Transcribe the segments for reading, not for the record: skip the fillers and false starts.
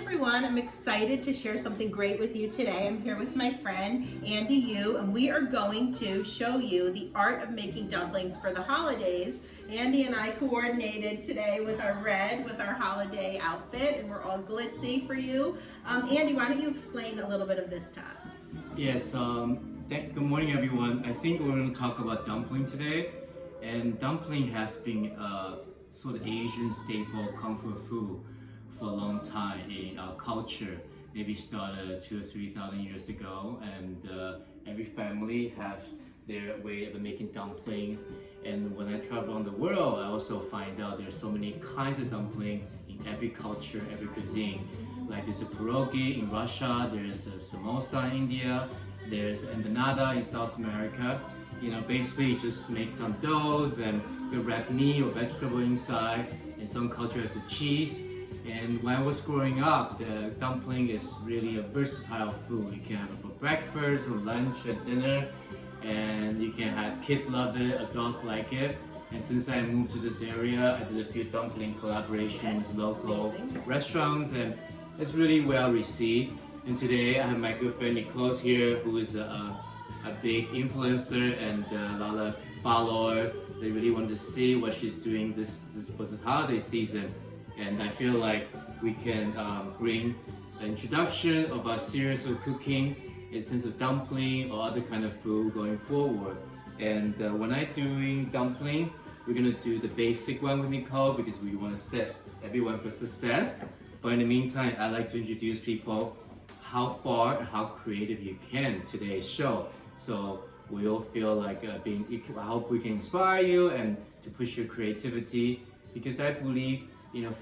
everyone. I'm excited to share something great with you today. I'm here with my friend Andy Yu, and we are going to show you the art of making dumplings for the holidays. Andy and I coordinated today with our holiday outfit, and we're all glitzy for you. Andy, why don't you explain a little bit of this to us? Yes, good morning everyone. I think we're going to talk about dumpling today. And dumpling has been a sort of Asian staple comfort food for a long time in our culture. Maybe started 2,000 or 3,000 years ago, and every family has their way of making dumplings. And when I travel around the world, I also find out there's so many kinds of dumpling in every culture, every cuisine. Like there's a pierogi in Russia, there's a samosa in India, there's empanada in South America. You know, basically you just make some doughs and you wrap meat or vegetable inside. In some cultures, it's cheese. And when I was growing up, the dumpling is really a versatile food. You can have it for breakfast, or lunch, and dinner, and you can have kids love it, adults like it. And since I moved to this area, I did a few dumpling collaborations with local restaurants, and it's really well received. And today I have my good friend Nicole here, who is a big influencer and a lot of followers. They really want to see what she's doing for this holiday season. And I feel like we can bring an introduction of our series of cooking in sense of dumpling or other kind of food going forward. And when I'm doing dumpling, we're gonna do the basic one with Nicole because we want to set everyone for success. But in the meantime, I like to introduce people how far and how creative you can today's show. So we all feel like I hope we can inspire you and to push your creativity, because I believe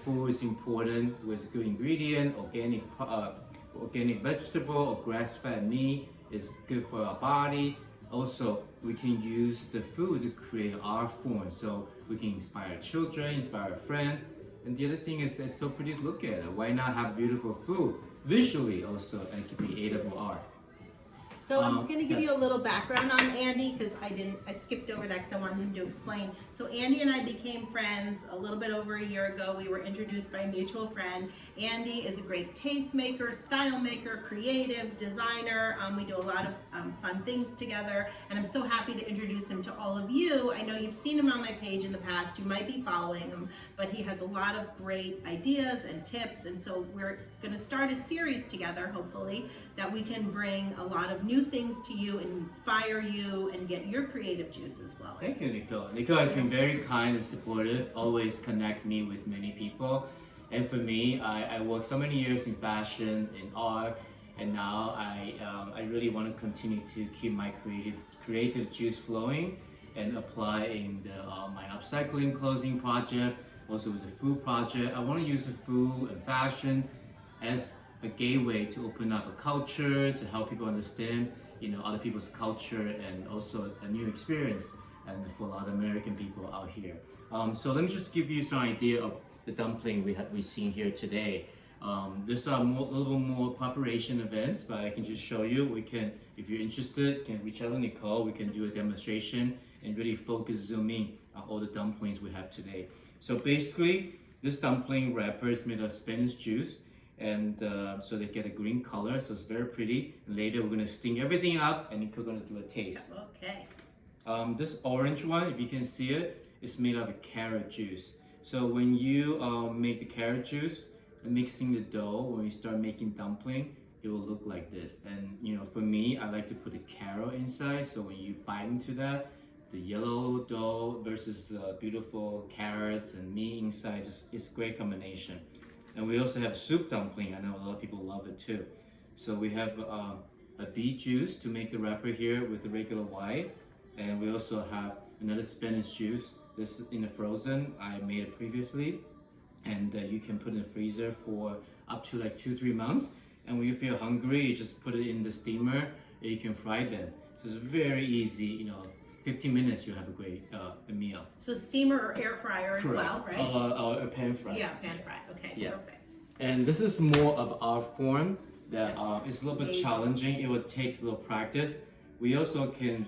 food is important with good ingredient, organic vegetable or grass-fed meat is good for our body. Also, we can use the food to create our form, so we can inspire children, inspire a friend. And the other thing is, it's so pretty to look at. Why not have beautiful food visually also, and it can be edible art. So I'm going to give you a little background on Andy because I skipped over that because I wanted him to explain. So Andy and I became friends a little bit over a year ago. We were introduced by a mutual friend. Andy is a great taste maker, style maker, creative, designer. We do a lot of fun things together, and I'm so happy to introduce him to all of you. I know you've seen him on my page in the past. You might be following him, but he has a lot of great ideas and tips, and so we're going to start a series together, hopefully, that we can bring a lot of new things to you and inspire you and get your creative juices flowing. Thank you, Nicole. Nicole has been very kind and supportive, always connect me with many people. And for me, I worked so many years in fashion, in art, and now I really want to continue to keep my creative juice flowing and apply in my upcycling clothing project, also with the food project. I want to use the food and fashion as a gateway to open up a culture, to help people understand, other people's culture, and also a new experience, and for a lot of American people out here. So let me just give you some idea of the dumpling we've seen here today. There's a little more preparation events, but I can just show you. We can, if you're interested, can reach out to Nicole. We can do a demonstration and really focus, zoom in on all the dumplings we have today. So basically, this dumpling wrapper is made of spinach juice. And so they get a green color, so it's very pretty. And later we're gonna sting everything up, and we're gonna do a taste. Okay. This orange one, if you can see it, is made out of carrot juice. So when you make the carrot juice and mixing the dough, when you start making dumpling, it will look like this. And for me, I like to put a carrot inside. So when you bite into that, the yellow dough versus beautiful carrots and meat inside, it's a great combination. And we also have soup dumpling. I know a lot of people love it too. So we have a beet juice to make the wrapper here with the regular white. And we also have another spinach juice. This is in the frozen. I made it previously. And you can put it in the freezer for up to like 2-3 months. And when you feel hungry, you just put it in the steamer and you can fry them. So it's very easy, 15 minutes, you have a great meal. So steamer or air fryer as well, right? Or a pan fry. Yeah, pan fry. Okay, yeah. Perfect. And this is more of our form that is a little bit challenging. It will take a little practice. We also can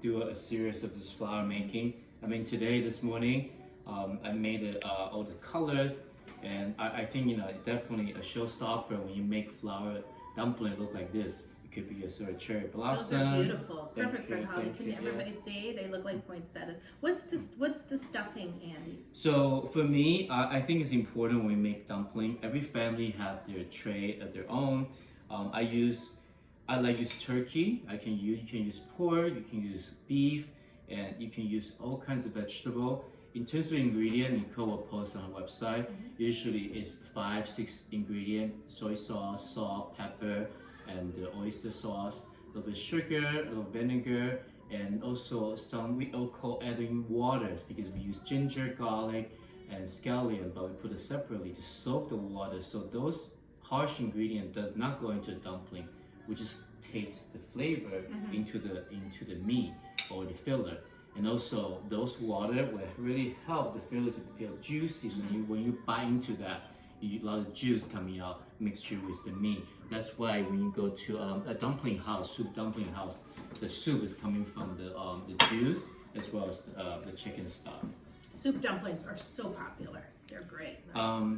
do a series of this flower making. I mean, this morning, I made all the colors, And I think, you know, definitely a showstopper when you make flour dumpling look like this. It could be a sort of cherry Those blossom. are beautiful. Thank Perfect for you, holiday. thank Can you, everybody see? They look like poinsettias. What's this? What's the stuffing, Andy? So for me, I think it's important when we make dumpling. Every family have their tray of their own. I like use turkey. You can use pork. You can use beef, and you can use all kinds of vegetable. In terms of ingredient, Nicole will post on our website. Usually it's 5-6 ingredient: soy sauce, salt, pepper, and oyster sauce. A little bit sugar, a little vinegar, and also some we all call adding waters because we use ginger, garlic, and scallion, but we put it separately to soak the water. So those harsh ingredient does not go into a dumpling. We just takes the flavor into the meat or the filler. And also those water will really help the filler to feel juicy. So when you bite into that, a lot of juice coming out mixture with the meat. That's why when you go to a dumpling house, soup dumpling house, the soup is coming from the juice as well as the chicken stock. Soup dumplings are so popular. They're great.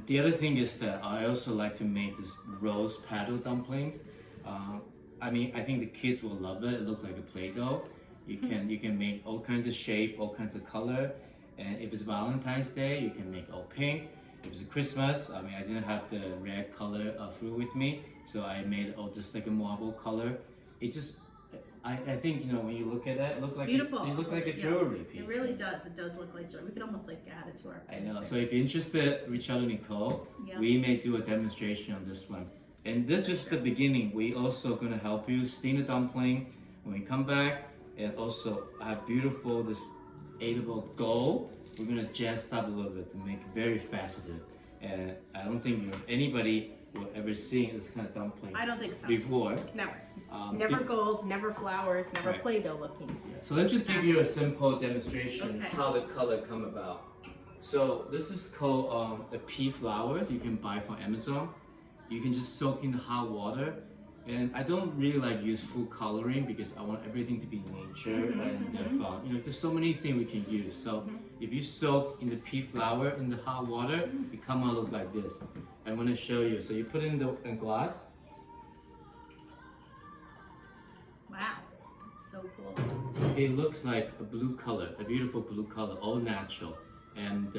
The other thing is that I also like to make this rose paddle dumplings. I think the kids will love it. It looks like a Play-Doh. You can make all kinds of shape, all kinds of color. And if it's Valentine's Day, you can make all pink. If it's Christmas, I didn't have the red color fruit with me, so I made it all just like a marble color. I think, you know, when you look at that, it looks like beautiful. It looks like a jewelry piece. It really does. It does look like jewelry. We could almost like add it to our. I know. So if you're interested, reach out to Nicole. Yeah. We may do a demonstration on this one. And this is just the beginning. We also gonna help you steam the dumpling when we come back, and also have beautiful this edible gold. We're gonna jazz up a little bit to make it very faceted. And I don't think anybody will ever see this kind of dumpling. I don't think so. Before. Never. Never gold, never flowers, never Right. Play-Doh looking. Yeah. So let's just give you a simple demonstration Okay. how the color come about. So this is called a pea flowers you can buy from Amazon. You can just soak in hot water. And I don't really like use food coloring because I want everything to be nature and fun. You know, there's so many things we can use. So if you soak in the pea flower in the hot water, it come out look like this. I'm gonna show you. So you put it in the glass. Wow, that's so cool. It looks like a blue color, a beautiful blue color, all natural. And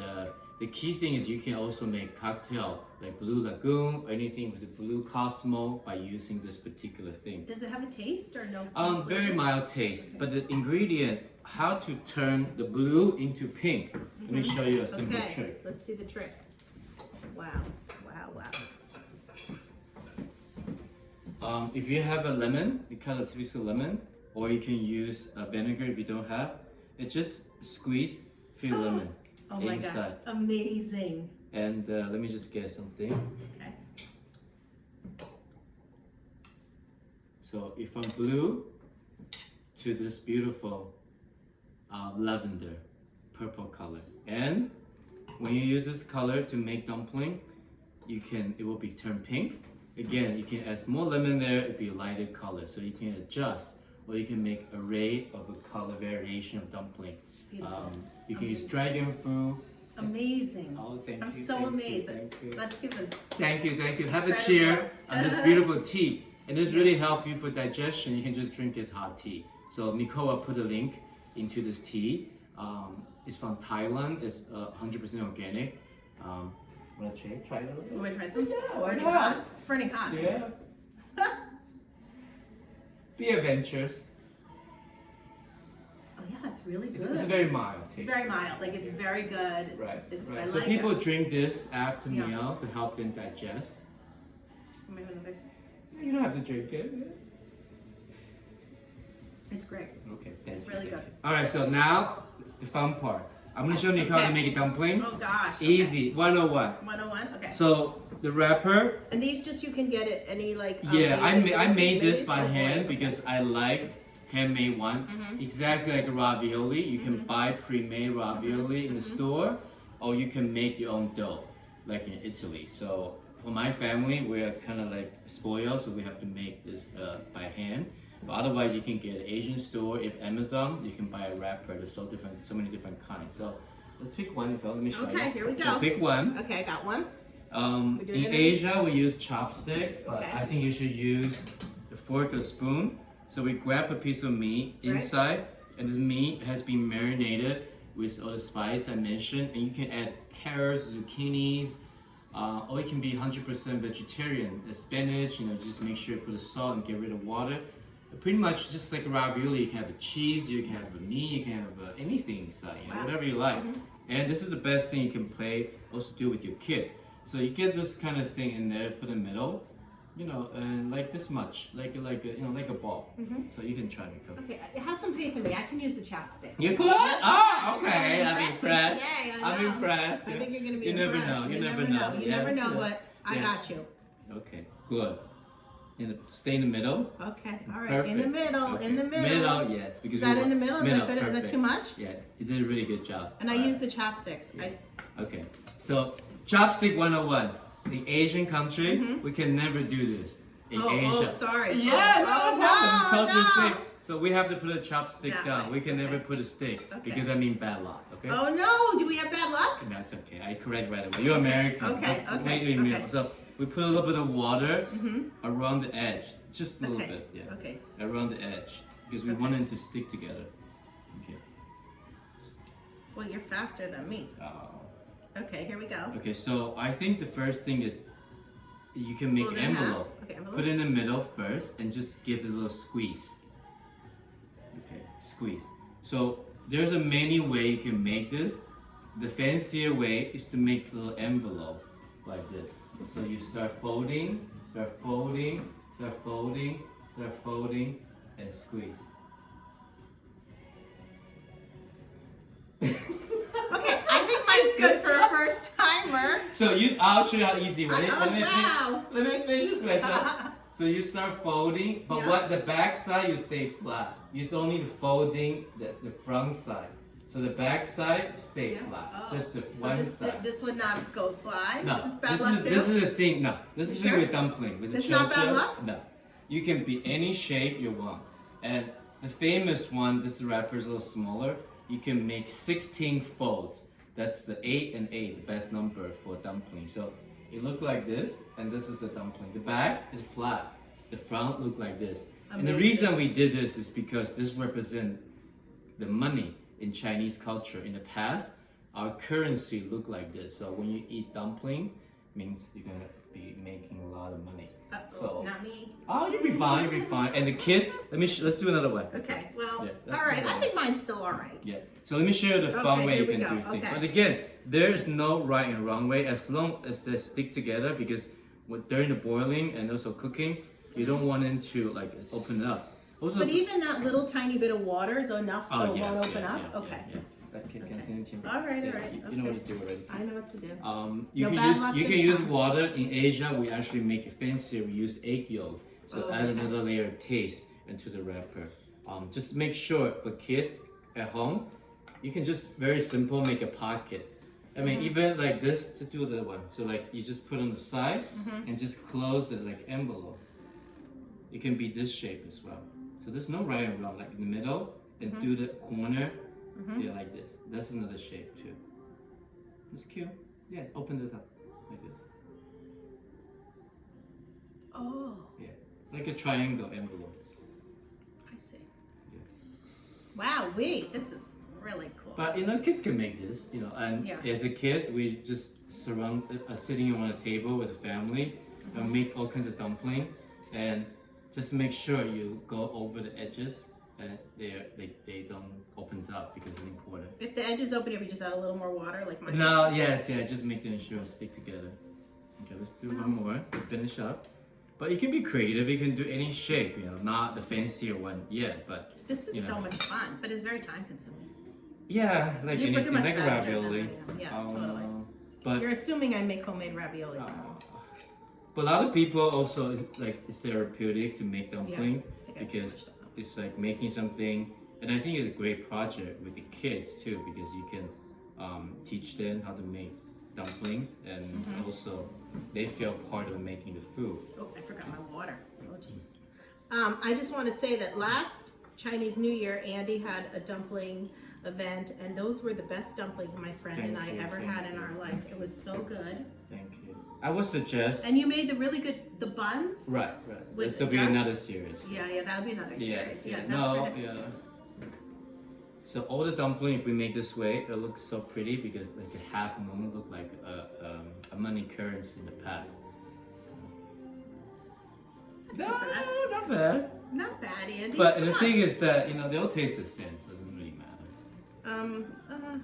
the key thing is you can also make cocktail like Blue Lagoon or anything with the blue Cosmo by using this particular thing. Does it have a taste or no? Very mild taste, but the ingredient, how to turn the blue into pink. Let me show you a simple trick. Let's see the trick. Wow, wow, wow. If you have a lemon, you cut a piece of lemon, or you can use vinegar if you don't have. It just squeeze few lemon Oh my inside. gosh, amazing. And let me just get something. Okay. So if I'm blue to this beautiful lavender, purple color. And when you use this color to make dumpling, it will be turned pink. Again, you can add more lemon there, it'll be a lighter color. So you can adjust, or you can make array of a color variation of dumpling. You can use dragon fruit. Amazing. Oh, thank you. I'm so thank amazed. You, thank you. Let's give a Thank you. Have a Incredible. cheer on this beautiful tea. And this really helps you for digestion. You can just drink this hot tea. So Nicole will put a link into this tea. It's from Thailand. It's 100% organic. Wanna try it a little bit? You want to try some? Yeah, It's why burning not? hot. It's burning hot. Yeah. Be adventurous. Oh yeah, it's really good. It's a very mild taste. Very mild. Like it's very good. It's, Right. I So like people it. drink this after Yeah. meal to help them digest. Maybe another- You don't have to drink it. It's great. Okay, It's really good. All right, so now the fun part. I'm gonna show Nicole how to make a dumpling. Oh gosh. Okay. Easy, 101. 101. Okay. So the wrapper, And these just you can get at any like. yeah, I Asian made this these by for hand boy. because I like handmade one. Exactly like a ravioli. You can buy pre-made ravioli in the store, or you can make your own dough, like in Italy. So for my family, we're kind of like spoiled, so we have to make this by hand. But otherwise, you can get an Asian store. If Amazon, you can buy a wrapper. There's so many different kinds. So let's pick one. Let me show you. Okay, here we go. So pick one. Okay, I got one. In Asia, we use chopstick, but Okay. I think you should use a fork or spoon. So we grab a piece of meat inside, and this meat has been marinated with all the spice I mentioned, and you can add carrots, zucchinis, or it can be 100% vegetarian. The spinach, just make sure you put the salt and get rid of water. Pretty much just like a ravioli, you can have a cheese, you can have a meat, you can have anything inside, whatever you like. And this is the best thing you can also do with your kid. So you get this kind of thing in there, put in the middle, and like this much, like a ball. So you can try to cook. Okay, have some faith in me. I can use the chopsticks. You could? Yes, Oh, I'm okay. I'm impressed. Today, I'm impressed. I think you're going to be You never impressed. know. You never know. You never know, but I got you. Okay, good. Stay in the middle. Okay, all right. Perfect. In the middle, Okay. in the middle. Middle, yes. Because Is that in the middle? Is that good? Is that perfect. too much? Yeah, you did a really good job. And I use the chopsticks. Yeah. Okay, so chopstick 101. The Asian country, we can never do this. In Asia. Oh, sorry. Yeah, oh, no problem. It's culture no. thing. So we have to put a chopstick That down. way. We can never put a stick because that means bad luck. Okay. Oh no! Do we have bad luck? That's okay. I correct right away. You're American. Okay, Let's okay, wait a minute. okay. So we put a little bit of water around the edge, just a little Okay, bit, yeah. okay. Around the edge, because we want them to stick together. Okay. Well, you're faster than me. Okay, here we go. Okay, so I think the first thing is you can make Fold an it in half. envelope. Okay, envelope. Put it in the middle first, and just give it a little squeeze. Okay, squeeze. So there's a many way you can make this. The fancier way is to make a little envelope like this. So you start folding, start folding, start folding, start folding, and squeeze. Okay, I think mine's good for a first timer. So I'll show you how easy. Wow. Let me finish this way. So you start folding, but what the back side you stay flat. You don't need folding the front side. So the back side stay flat. Oh. Just the So one side. this would not go fly. No, This is bad luck too. this is the thing. No, this is the You thing sure? with dumpling. With It's the not bad children, luck? No, you can be any shape you want. And the famous one, this wrapper is a little smaller. You can make 16 folds. That's the 8 and 8, the best number for dumpling. So it look like this, and this is the dumpling. The back is flat. The front look like this. And the reason we did this is because this represents the money in Chinese culture. In the past, our currency looked like this. So when you eat dumpling, means you're gonna be making a lot of money. So not me. oh, you'll be fine. You'll be fine. And the kid, let's do another one. Okay, well, Yeah, all right. another I one. think mine's still all right. Yeah. So let me show you the fun Okay, way you here can we do go. things. Okay. But again, there is no right and wrong way as long as they stick together. Because during the boiling and also cooking, you don't want them to like open it up. Also, But even that little tiny bit of water is enough so it yes, won't open yeah, up? yeah, Okay. Yeah, That can All right, all right. You know what to do already. I know what to do. You No can bad use luck you this can use time. water. In Asia, we actually make it fancier. We use egg yolk, so add okay. another layer of taste into the wrapper. Just make sure for kid at home, you can just very simple make a pocket. I mean, even like this to do the one. So like you just put on the side and just close it like envelope. It can be this shape as well. So there's no right and wrong. Like in the middle and do the corner, yeah, like this. That's another shape too. It's cute. Yeah, open this up like this. Oh, Yeah, like a triangle envelope. I see. Yes. Wow, wait, this is really cool. But kids can make this. And as a kid, we just sitting on a table with a family and make all kinds of dumpling, and just make sure you go over the edges and they don't open up because it's important. If the edges open, we just add a little more water, like mine. No, yes, yeah, just make them sure stick together. Okay, let's do one more to finish up. But you can be creative. You can do any shape. Not the fancier one yet, but This is so much fun, but it's very time consuming. yeah, like You're anything, much like a faster than ravioli. I am. Yeah, totally. But You're assuming I make homemade raviolis. but a lot of people also it's therapeutic to make dumplings I think I because finished them. it's like making something, and I think it's a great project with the kids too because you can teach them how to make dumplings and also they feel part of making the food. Oh, I forgot my water. Oh, jeez. I just want to say that last Chinese New Year, Andy had a dumpling event, and those were the best dumplings my friend and I ever had in our life. It was so good. Thank you. I would suggest. And you made the really good the buns. Right. With This will be duck? another series. Yeah, that'll be another series. Yes. Yeah, that's No. for the- Yeah. So all the dumpling, if we make this way, it looks so pretty because like a half moon look like a money currency in the past. Not too bad. Not bad. Not bad, Andy. But Come the on. thing is that they'll taste the same, so it doesn't really matter.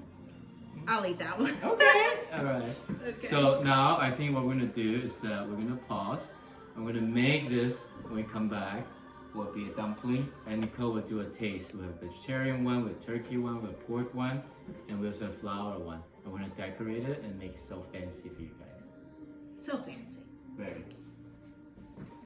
I'll eat that one. Okay. All right. Okay. So now I think what we're gonna do is that we're gonna pause. I'm gonna make this when we come back. Will be a dumpling, and Nicole will do a taste. We have a vegetarian one, with turkey one, with pork one, and we also have flour one. I'm gonna decorate it and make it so fancy for you guys. So fancy. Very.